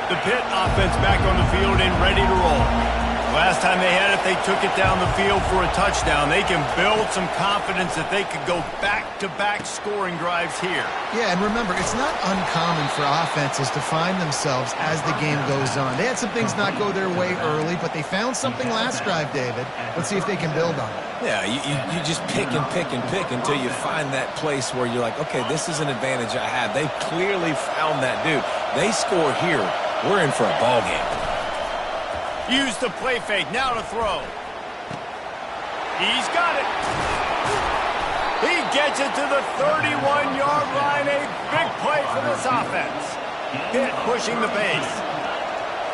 The Pitt offense back on the field and ready to roll. Last time they had it, they took it down the field for a touchdown. They can build some confidence that they could go back-to-back scoring drives here. Yeah, and remember, it's not uncommon for offenses to find themselves as the game goes on. They had some things not go their way early, but they found something last drive, David. Let's see if they can build on it. Yeah, you just pick and pick and pick until you find that place where you're like, okay, this is an advantage I have. They clearly found that dude. They score here. We're in for a ball game. Use the play fake. Now to throw. He's got it. He gets it to the 31-yard line. A big play for this offense. Pitt pushing the pace.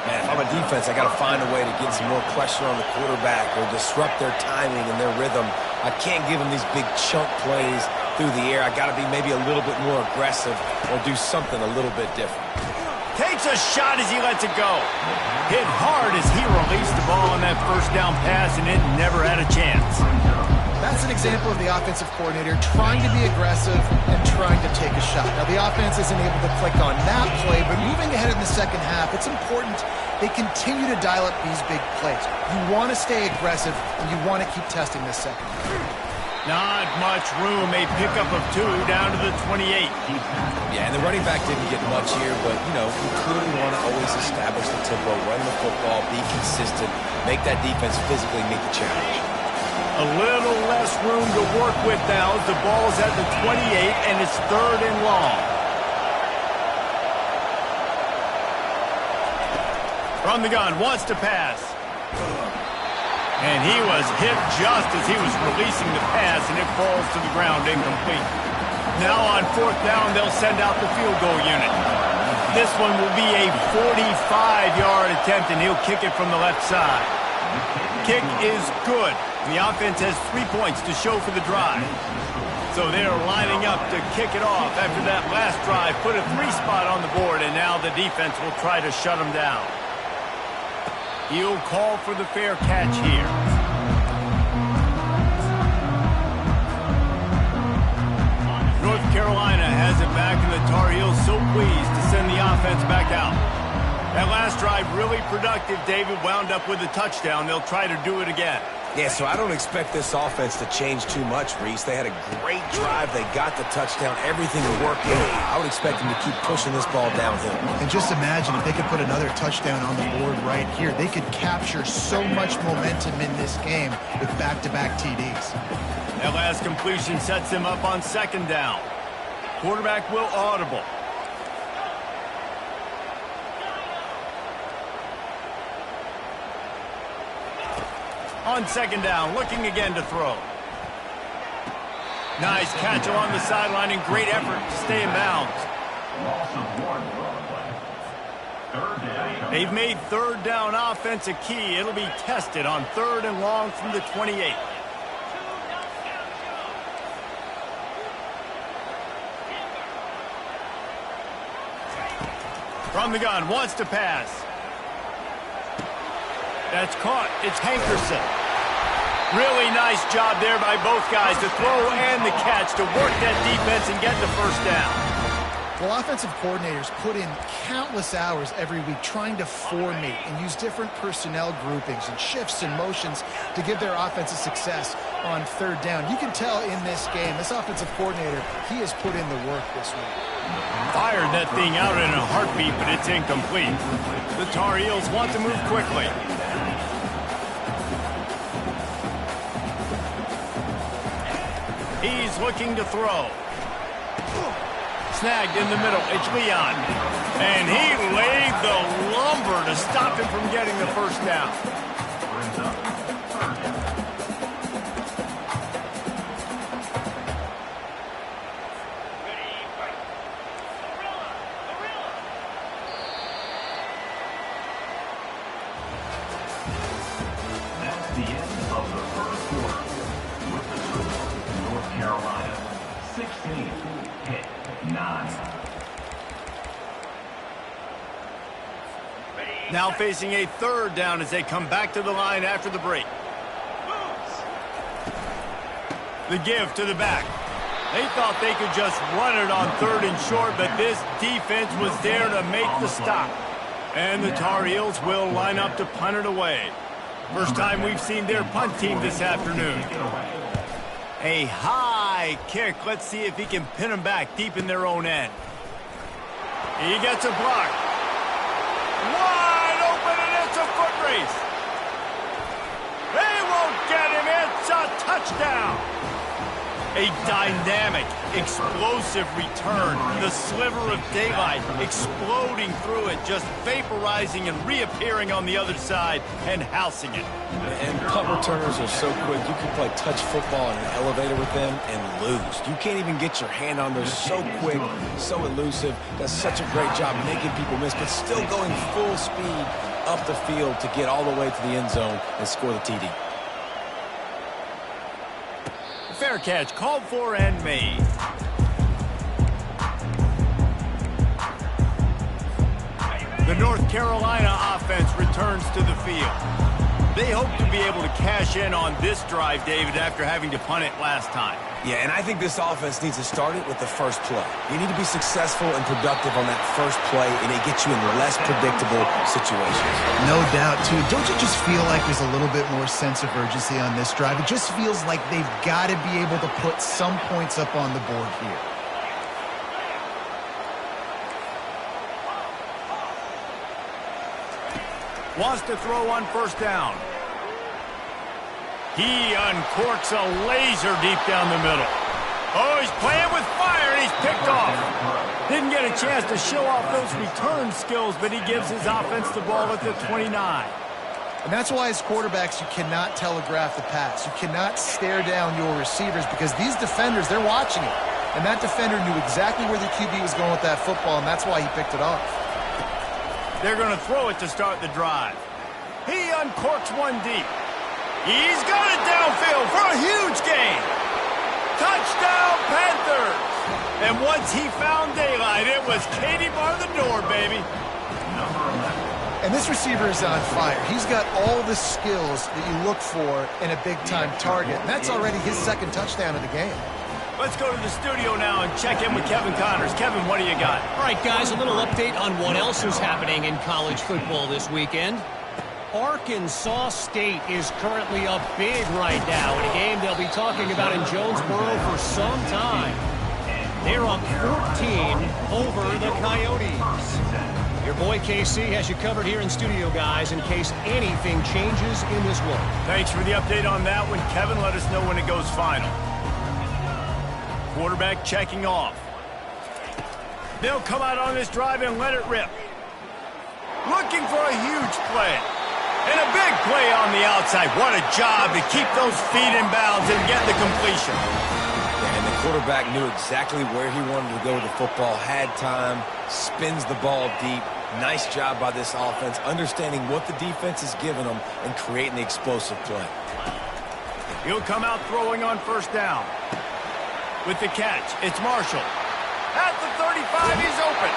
Man, if I'm a defense, I got to find a way to get some more pressure on the quarterback or disrupt their timing and their rhythm. I can't give them these big chunk plays through the air. I got to be maybe a little bit more aggressive or do something a little bit different. Takes a shot as he lets it go. Hit hard as he released the ball on that first down pass, and it never had a chance. That's an example of the offensive coordinator trying to be aggressive and trying to take a shot. Now, the offense isn't able to click on that play, but moving ahead in the second half, it's important they continue to dial up these big plays. You want to stay aggressive, and you want to keep testing this second. Not much room. A pickup of 2 down to the 28. Yeah, and the running back didn't get much here, but, you know, you clearly want to always establish the tempo, run the football, be consistent, make that defense physically meet the challenge. A little less room to work with now as the ball's at the 28, and it's 3rd and long. From the gun, wants to pass. And he was hit just as he was releasing the pass, and it falls to the ground incomplete. Now on 4th down, they'll send out the field goal unit. This one will be a 45-yard attempt, and he'll kick it from the left side. Kick is good. The offense has 3 points to show for the drive. So they're lining up to kick it off after that last drive. Put a 3 spot on the board, and now the defense will try to shut them down. He'll call for the fair catch here. North Carolina has it back, and the Tar Heels so pleased to send the offense back out. That last drive really productive. David wound up with a touchdown. They'll try to do it again. Yeah, so I don't expect this offense to change too much, Reese. They had a great drive. They got the touchdown. Everything working. I would expect them to keep pushing this ball downhill. And just imagine if they could put another touchdown on the board right here. They could capture so much momentum in this game with back-to-back TDs. That last completion sets him up on 2nd down. Quarterback will audible. On 2nd down, looking again to throw. Nice catch along the sideline and great effort to stay in bounds. They've made 3rd down offense a key. It'll be tested on 3rd and long from the 28. From the gun, wants to pass. That's caught. It's Hankerson. Really nice job there by both guys to throw and the catch to work that defense and get the 1st down. Well, offensive coordinators put in countless hours every week trying to formate and use different personnel groupings and shifts and motions to give their offensive success on 3rd down. You can tell in this game, this offensive coordinator, he has put in the work this week. Fired that thing out in a heartbeat, but it's incomplete. The Tar Heels want to move quickly. He's looking to throw. Snagged in the middle. It's Leon. And he laid the lumber to stop him from getting the 1st down. That's the end of the 1st quarter. With the score, North Carolina 16, Pitt 9. Now facing a 3rd down as they come back to the line after the break. The give to the back. They thought they could just run it on 3rd and short, but this defense was there to make the stop. And the Tar Heels will line up to punt it away. First time we've seen their punt team this afternoon. A high kick. Let's see if he can pin them back deep in their own end. He gets a block. Wide open, and it's a foot race. They won't get him. It's a touchdown. A dynamic, explosive return. The sliver of daylight exploding through it, just vaporizing and reappearing on the other side and housing it. And punt returners are so quick. You can play touch football in an elevator with them and lose. You can't even get your hand on them. So quick, so elusive. Does such a great job making people miss, but still going full speed up the field to get all the way to the end zone and score the TD. Fair catch, called for and made. The North Carolina offense returns to the field. They hope to be able to cash in on this drive, David, after having to punt it last time. Yeah, and I think this offense needs to start it with the first play. You need to be successful and productive on that first play, and it gets you in less predictable situations. No doubt, too. Don't you just feel like there's a little bit more sense of urgency on this drive? It just feels like they've got to be able to put some points up on the board here. Wants to throw on first down. He uncorks a laser deep down the middle. Oh, he's playing with fire, and he's picked off. Didn't get a chance to show off those return skills, but he gives his offense the ball at the 29. And that's why as quarterbacks, you cannot telegraph the pass. You cannot stare down your receivers because these defenders, they're watching it. And that defender knew exactly where the QB was going with that football, and that's why he picked it off. They're going to throw it to start the drive. He uncorks one deep. He's got it downfield for a huge gain. Touchdown, Panthers. And once he found daylight, it was Katie bar the door, baby. And this receiver is on fire. He's got all the skills that you look for in a big-time target. And that's already his second touchdown of the game. Let's go to the studio now and check in with Kevin Connors. Kevin, what do you got? All right, guys, a little update on what else is happening in college football this weekend. Arkansas State is currently up big right now in a game they'll be talking about in Jonesboro for some time. They're up 14 over the Coyotes. Your boy KC has you covered here in studio, guys, in case anything changes in this one. Thanks for the update on that one, Kevin. Let us know when it goes final. Quarterback checking off. They'll come out on this drive and let it rip. Looking for a huge play. And a big play on the outside. What a job to keep those feet in bounds and get the completion. Yeah, and the quarterback knew exactly where he wanted to go with the football, had time, spins the ball deep. Nice job by this offense, understanding what the defense is giving them and creating the explosive play. He'll come out throwing on first down. With the catch, it's Marshall. At the 35, he's open.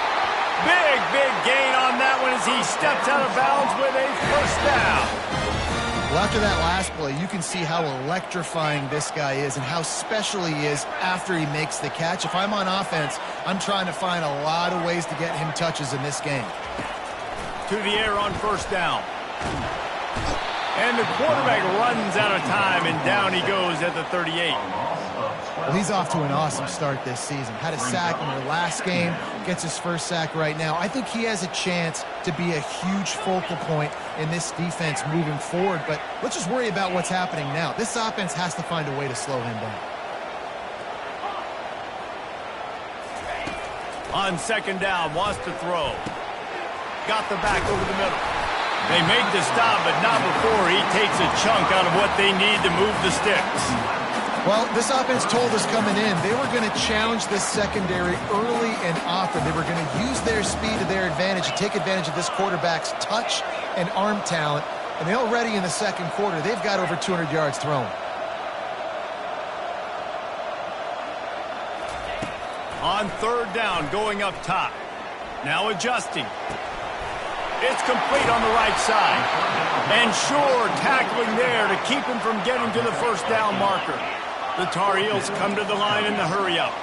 Big gain on that one as he steps out of bounds with a first down. Well, after that last play, you can see how electrifying this guy is and how special he is after he makes the catch. If I'm on offense, I'm trying to find a lot of ways to get him touches in this game. To the air on first down. And the quarterback runs out of time, and down he goes at the 38. Well, he's off to an awesome start this season. Had a sack in their last game, gets his first sack right now. I think he has a chance to be a huge focal point in this defense moving forward, but let's just worry about what's happening now. This offense has to find a way to slow him down. On second down, wants to throw. Got the back over the middle. They make the stop, but not before he takes a chunk out of what they need to move the sticks. Well, this offense told us coming in they were going to challenge this secondary early and often. They were going to use their speed to their advantage and take advantage of this quarterback's touch and arm talent. And they already in the second quarter, they've got over 200 yards thrown. On third down, going up top. Now adjusting. It's complete on the right side. And sure, tackling there to keep him from getting to the first down marker. The Tar Heels come to the line in the hurry-up.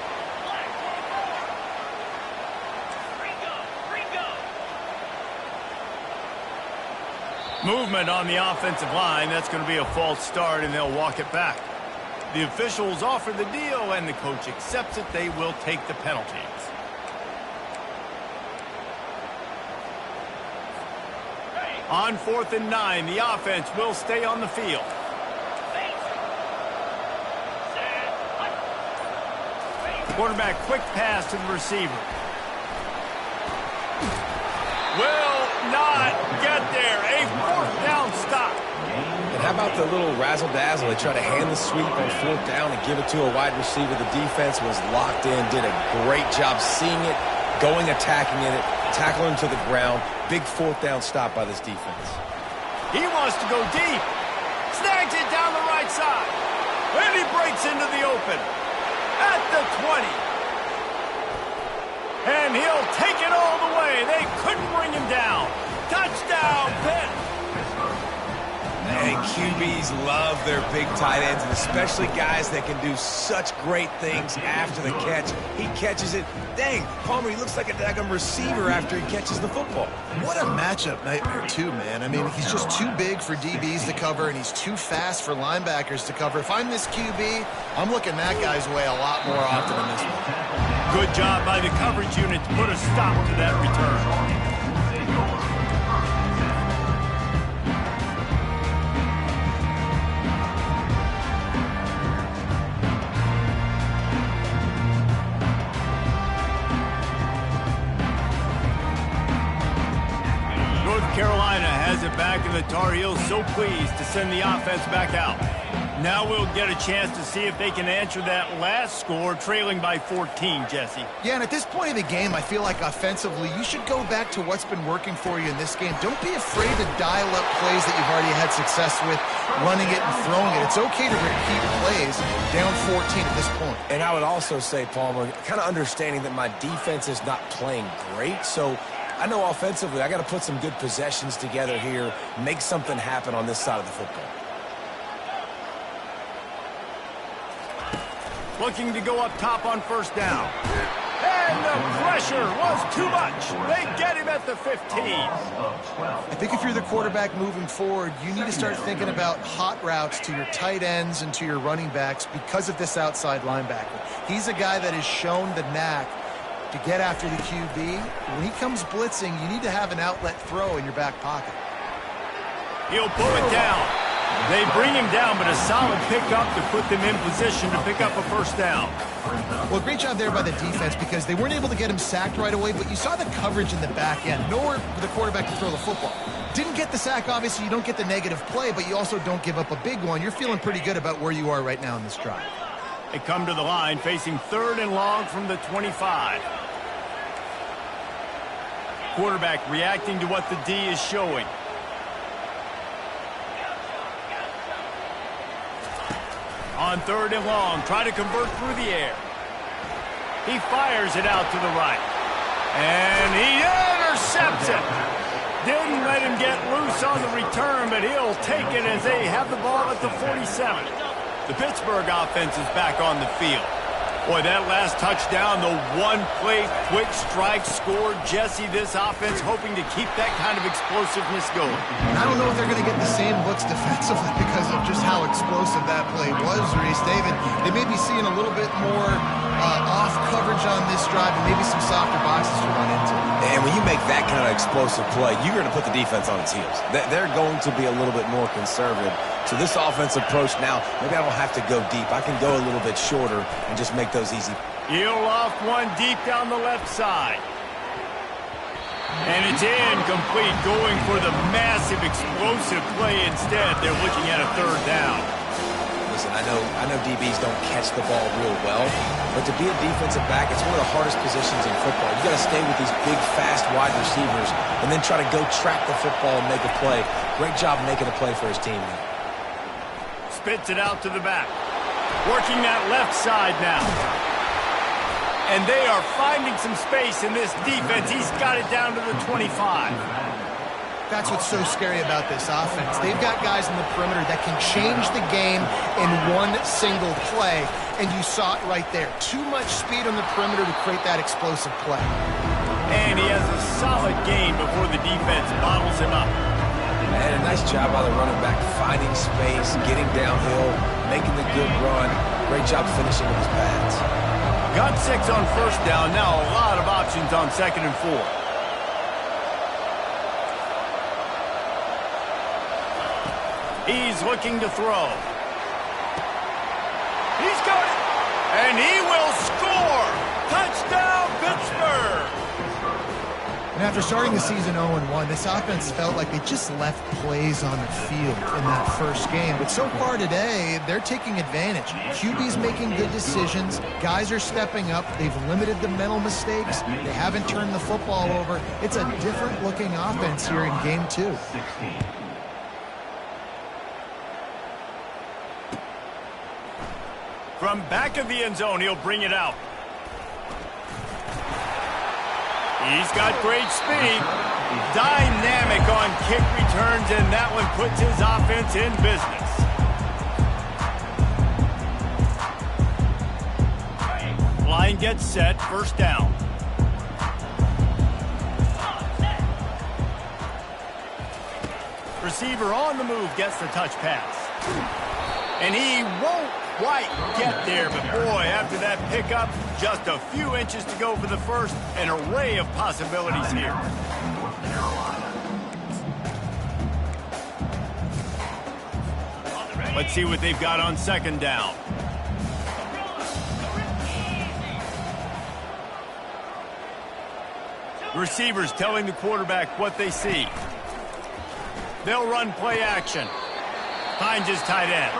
Movement on the offensive line. That's going to be a false start, and they'll walk it back. The officials offer the deal, and the coach accepts it. They will take the penalties. On 4th and 9, the offense will stay on the field. Quarterback, quick pass to the receiver. Will not get there. A 4th down stop. And how about the little razzle-dazzle? They try to hand the sweep on 4th down and give it to a wide receiver. The defense was locked in, did a great job seeing it, going, attacking it, tackling him to the ground. Big 4th down stop by this defense. He wants to go deep. Snags it down the right side. And he breaks into the open. At the 20. And he'll take it all the way. They couldn't bring him down. Touchdown, Pitt. And QBs love their big tight ends, and especially guys that can do such great things after the catch. He catches it. Dang, Palmer, he looks like a daggum receiver after he catches the football. What a matchup nightmare, too, man. I mean, he's just too big for DBs to cover, and he's too fast for linebackers to cover. If I'm this QB, I'm looking that guy's way a lot more often than this one. Good job by the coverage unit to put a stop to that return. Carolina has it back, and the Tar Heels so pleased to send the offense back out. Now we'll get a chance to see if they can answer that last score, trailing by 14, Jesse. Yeah, and at this point in the game, I feel like offensively, you should go back to what's been working for you in this game. Don't be afraid to dial up plays that you've already had success with, running it and throwing it. It's okay to repeat plays down 14 at this point. And I would also say, Palmer, kind of understanding that my defense is not playing great, so I know offensively I got to put some good possessions together here, make something happen on this side of the football. Looking to go up top on 1st down. And the pressure was too much. They get him at the 15. I think if you're the quarterback moving forward, you need to start thinking about hot routes to your tight ends and to your running backs because of this outside linebacker. He's a guy that has shown the knack to get after the QB. When he comes blitzing, you need to have an outlet throw in your back pocket. He'll pull it down. They bring him down, but a solid pickup to put them in position to pick up a 1st down. Well, great job there by the defense because they weren't able to get him sacked right away, but you saw the coverage in the back end. Nowhere for the quarterback to throw the football. Didn't get the sack, obviously. You don't get the negative play, but you also don't give up a big one. You're feeling pretty good about where you are right now in this drive. They come to the line facing 3rd and long from the 25. Quarterback reacting to what the D is showing. On 3rd and long, try to convert through the air. He fires it out to the right. And he intercepts it. Didn't let him get loose on the return, but he'll take it as they have the ball at the 47. The Pittsburgh offense is back on the field. Boy, that last touchdown, the one-play quick strike score. Jesse, this offense hoping to keep that kind of explosiveness going. I don't know if they're going to get the same looks defensively because of just how explosive that play was, Reese. David, they may be seeing a little bit more off coverage on this drive and maybe some softer boxes to run into. And when you make that kind of explosive play, you're going to put the defense on its heels. They're going to be a little bit more conservative. So this offense approach now, maybe I don't have to go deep. I can go a little bit shorter and just make those easy. He'll off one deep down the left side. And it's incomplete, going for the massive explosive play instead. They're looking at a 3rd down. Listen, I know DBs don't catch the ball real well, but to be a defensive back, it's one of the hardest positions in football. You got to stay with these big, fast wide receivers and then try to go track the football and make a play. Great job making a play for his team. Spits it out to the back. Working that left side now. And they are finding some space in this defense. He's got it down to the 25. That's what's so scary about this offense. They've got guys in the perimeter that can change the game in one single play, and you saw it right there. Too much speed on the perimeter to create that explosive play. And he has a solid gain before the defense bottles him up. And a nice job by the running back, finding space, getting downhill, making the good run. Great job finishing with his pads. Got 6 on first down. Now a lot of options on 2nd and 4. He's looking to throw. He's got it. And he will score. Touchdown, Pittsburgh. And after starting the season 0-1, this offense felt like they just left plays on the field in that first game. But so far today, they're taking advantage. QB's making good decisions. Guys are stepping up. They've limited the mental mistakes. They haven't turned the football over. It's a different-looking offense here in Game 2. From back of the end zone, he'll bring it out. He's got great speed. Dynamic on kick returns, and that one puts his offense in business. Line gets set, first down. Receiver on the move gets the touch pass. And he won't quite get there, but boy, after that pickup, just a few inches to go for the first. An array of possibilities here. Let's see what they've got on 2nd down. Receivers telling the quarterback what they see. They'll run play action. Finds his tight end.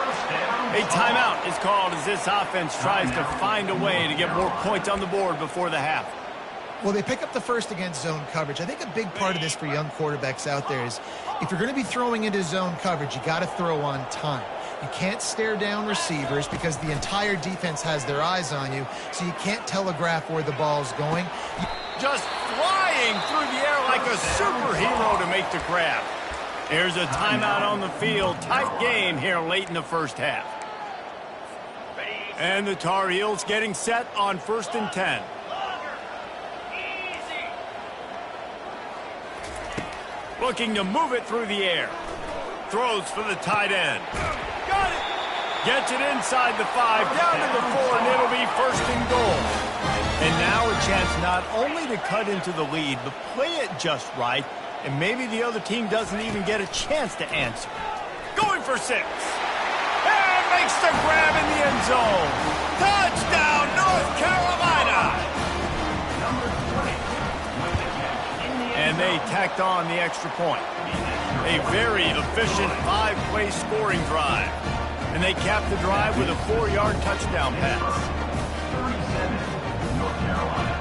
A timeout is called as this offense tries to find a way to get more points on the board before the half. Well, they pick up the first against zone coverage. I think a big part of this for young quarterbacks out there is if you're going to be throwing into zone coverage, you got to throw on time. You can't stare down receivers because the entire defense has their eyes on you, so you can't telegraph where the ball's going. Just flying through the air like a superhero to make the grab. There's a timeout on the field. Tight game here late in the first half. And the Tar Heels getting set on 1st and 10. Looking to move it through the air. Throws for the tight end. Got it. Gets it inside the 5, down to the 4, and it'll be 1st and goal. And now a chance not only to cut into the lead, but play it just right. And maybe the other team doesn't even get a chance to answer. Going for 6. And makes the grab in the end zone. Touchdown, North Carolina. And they tacked on the extra point. A very efficient 5-play scoring drive. And they capped the drive with a 4-yard touchdown pass. 37, North Carolina.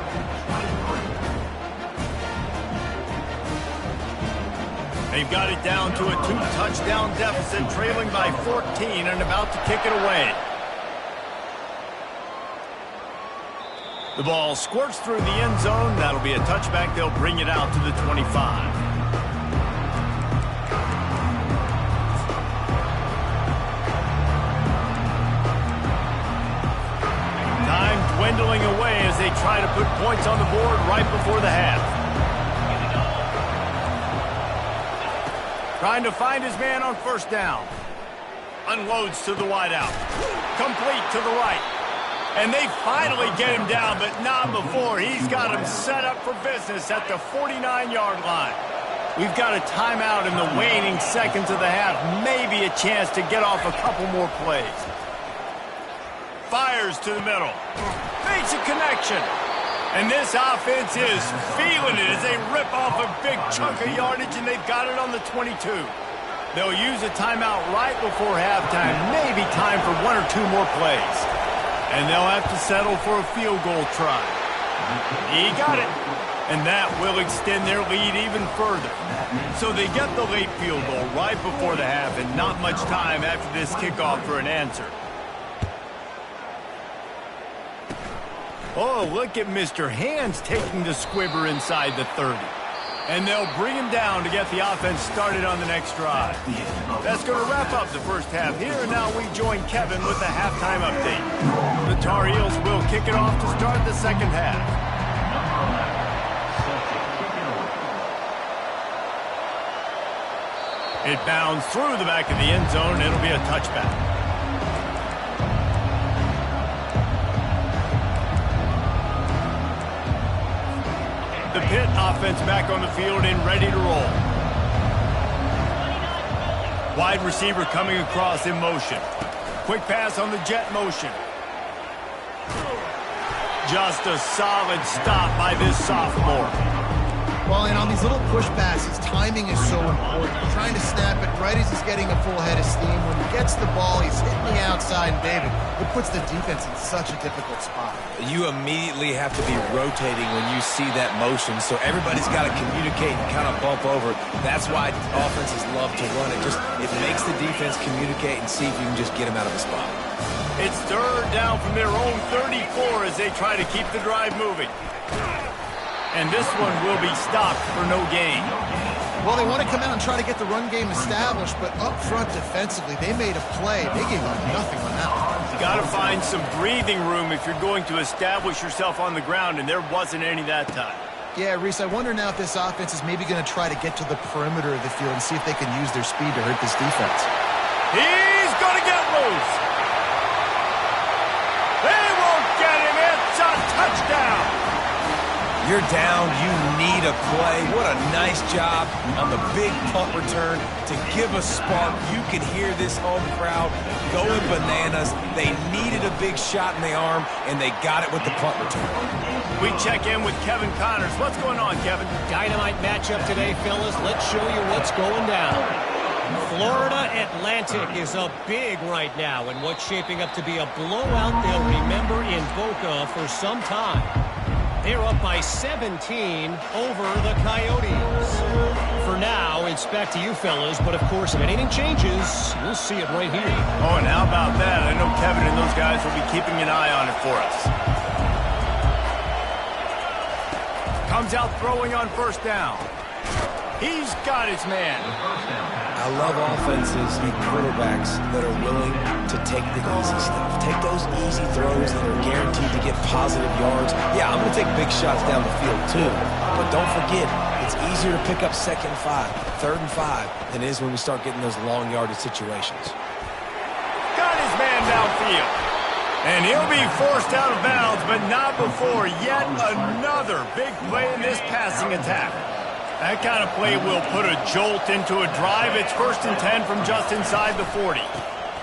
They've got it down to a 2-touchdown deficit, trailing by 14 and about to kick it away. The ball squirts through the end zone. That'll be a touchback. They'll bring it out to the 25. Time dwindling away as they try to put points on the board right before the half. Trying to find his man on 1st down. Unloads to the wideout. Complete to the right. And they finally get him down, but not before. He's got him set up for business at the 49-yard line. We've got a timeout in the waning seconds of the half. Maybe a chance to get off a couple more plays. Fires to the middle. Makes a connection. And this offense is feeling it as they rip off a big chunk of yardage, and they've got it on the 22. They'll use a timeout right before halftime, maybe time for 1 or 2 more plays. And they'll have to settle for a field goal try. He got it. And that will extend their lead even further. So they get the late field goal right before the half, and not much time after this kickoff for an answer. Oh, look at Mr. Hands taking the squibber inside the 30. And they'll bring him down to get the offense started on the next drive. That's going to wrap up the first half here. And now we join Kevin with the halftime update. The Tar Heels will kick it off to start the second half. It bounds through the back of the end zone. It'll be a touchback. The Pitt offense back on the field and ready to roll. Wide receiver coming across in motion. Quick pass on the jet motion. Just a solid stop by this sophomore. Well, and on these little push passes, timing is so important. Trying to snap it right as he's getting a full head of steam. When he gets the ball, he's hitting the outside, and David, it puts the defense in such a difficult spot. You immediately have to be rotating when you see that motion, so everybody's got to communicate and kind of bump over. That's why offenses love to run it. It makes the defense communicate and see if you can just get him out of the spot. It's third down from their own 34 as they try to keep the drive moving. And this one will be stopped for no gain. Well, they want to come out and try to get the run game established, but up front defensively, they made a play. They gave up nothing on that one. You got to find some breathing room if you're going to establish yourself on the ground, and there wasn't any that time. Yeah, Reese, I wonder now if this offense is maybe going to try to get to the perimeter of the field and see if they can use their speed to hurt this defense. He's going to get loose. They won't get him. It's a touchdown. You're down, you need a play. What a nice job on the big punt return to give a spark. You can hear this home crowd going bananas. They needed a big shot in the arm, and they got it with the punt return. We check in with Kevin Connors. What's going on, Kevin? Dynamite matchup today, fellas. Let's show you what's going down. Florida Atlantic is up big right now, and what's shaping up to be a blowout they'll remember in Boca for some time. They're up by 17 over the Coyotes. For now, it's back to you fellas, but of course, if anything changes, we'll see it right here. Oh, and how about that? I know Kevin and those guys will be keeping an eye on it for us. Comes out throwing on first down. He's got his man. I love offenses and quarterbacks that are willing to take the easy stuff. Take those easy throws that are guaranteed to get positive yards. Yeah, I'm going to take big shots down the field too. But don't forget, it's easier to pick up 2nd and 5, 3rd and 5 than it is when we start getting those long yardage situations. Got his man downfield. And he'll be forced out of bounds, but not before yet another big play in this passing attack. That kind of play will put a jolt into a drive. It's 1st and 10 from just inside the 40.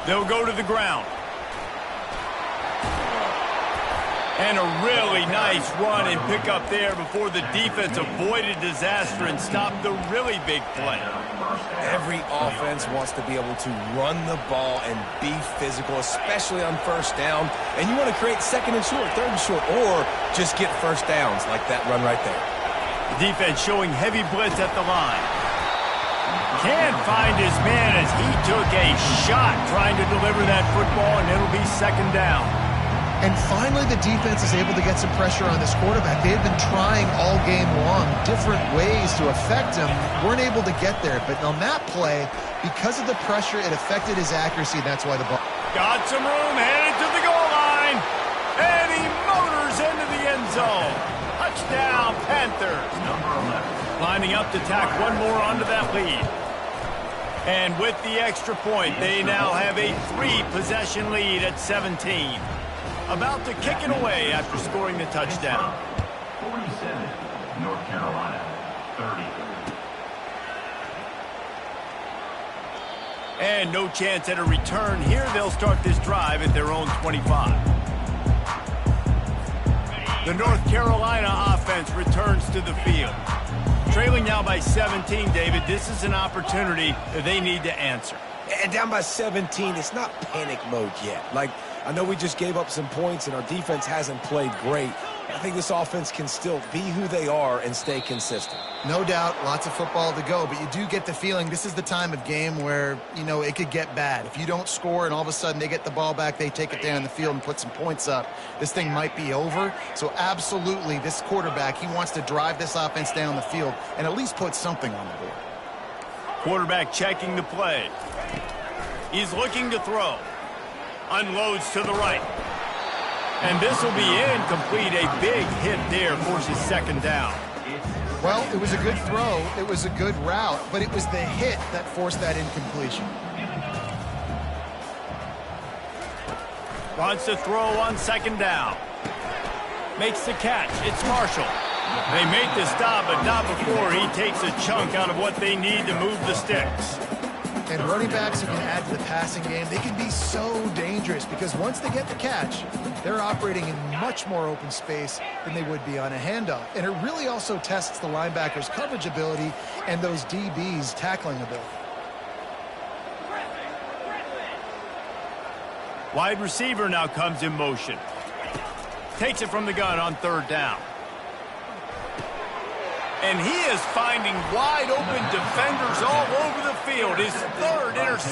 They'll go to the ground. And a really nice run and pick up there before the defense avoided disaster and stopped the really big play. Every offense wants to be able to run the ball and be physical, especially on first down. And you want to create 2nd and short, 3rd and short, or just get first downs like that run right there. The defense showing heavy blitz at the line. Can't find his man as he took a shot trying to deliver that football, and it'll be 2nd down. And finally, the defense is able to get some pressure on this quarterback. They had been trying all game long different ways to affect him. Weren't able to get there. But on that play, because of the pressure, it affected his accuracy. That's why the ball... Got some room, headed to the goal line. And he motors into the end zone. Touchdown, Panthers. Lining up to tack one more onto that lead. And with the extra point, they now have a 3-possession lead at 17. About to kick it away after scoring the touchdown. 47, North Carolina, 30. And no chance at a return here. They'll start this drive at their own 25. The North Carolina offense returns to the field. Trailing now by 17, David. This is an opportunity that they need to answer. And down by 17, it's not panic mode yet. Like, I know we just gave up some points and our defense hasn't played great. I think this offense can still be who they are and stay consistent. No doubt, lots of football to go, but you do get the feeling this is the time of game where, you know, it could get bad. If you don't score and all of a sudden they get the ball back, they take it down the field and put some points up, this thing might be over. So absolutely, this quarterback, he wants to drive this offense down the field and at least put something on the board. Quarterback checking the play. He's looking to throw. Unloads to the right. And this will be incomplete. A big hit there forces 2nd down. Well, it was a good throw. It was a good route, but it was the hit that forced that incompletion. Wants to throw on second down. Makes the catch. It's Marshall. They make the stop, but not before he takes a chunk out of what they need to move the sticks. And running backs who can add to the passing game, they can be so dangerous because once they get the catch, they're operating in much more open space than they would be on a handoff. And it really also tests the linebacker's coverage ability and those DBs' tackling ability. Wide receiver now comes in motion. Takes it from the gun on third down. And he is finding wide open defenders all over the field. His third interception.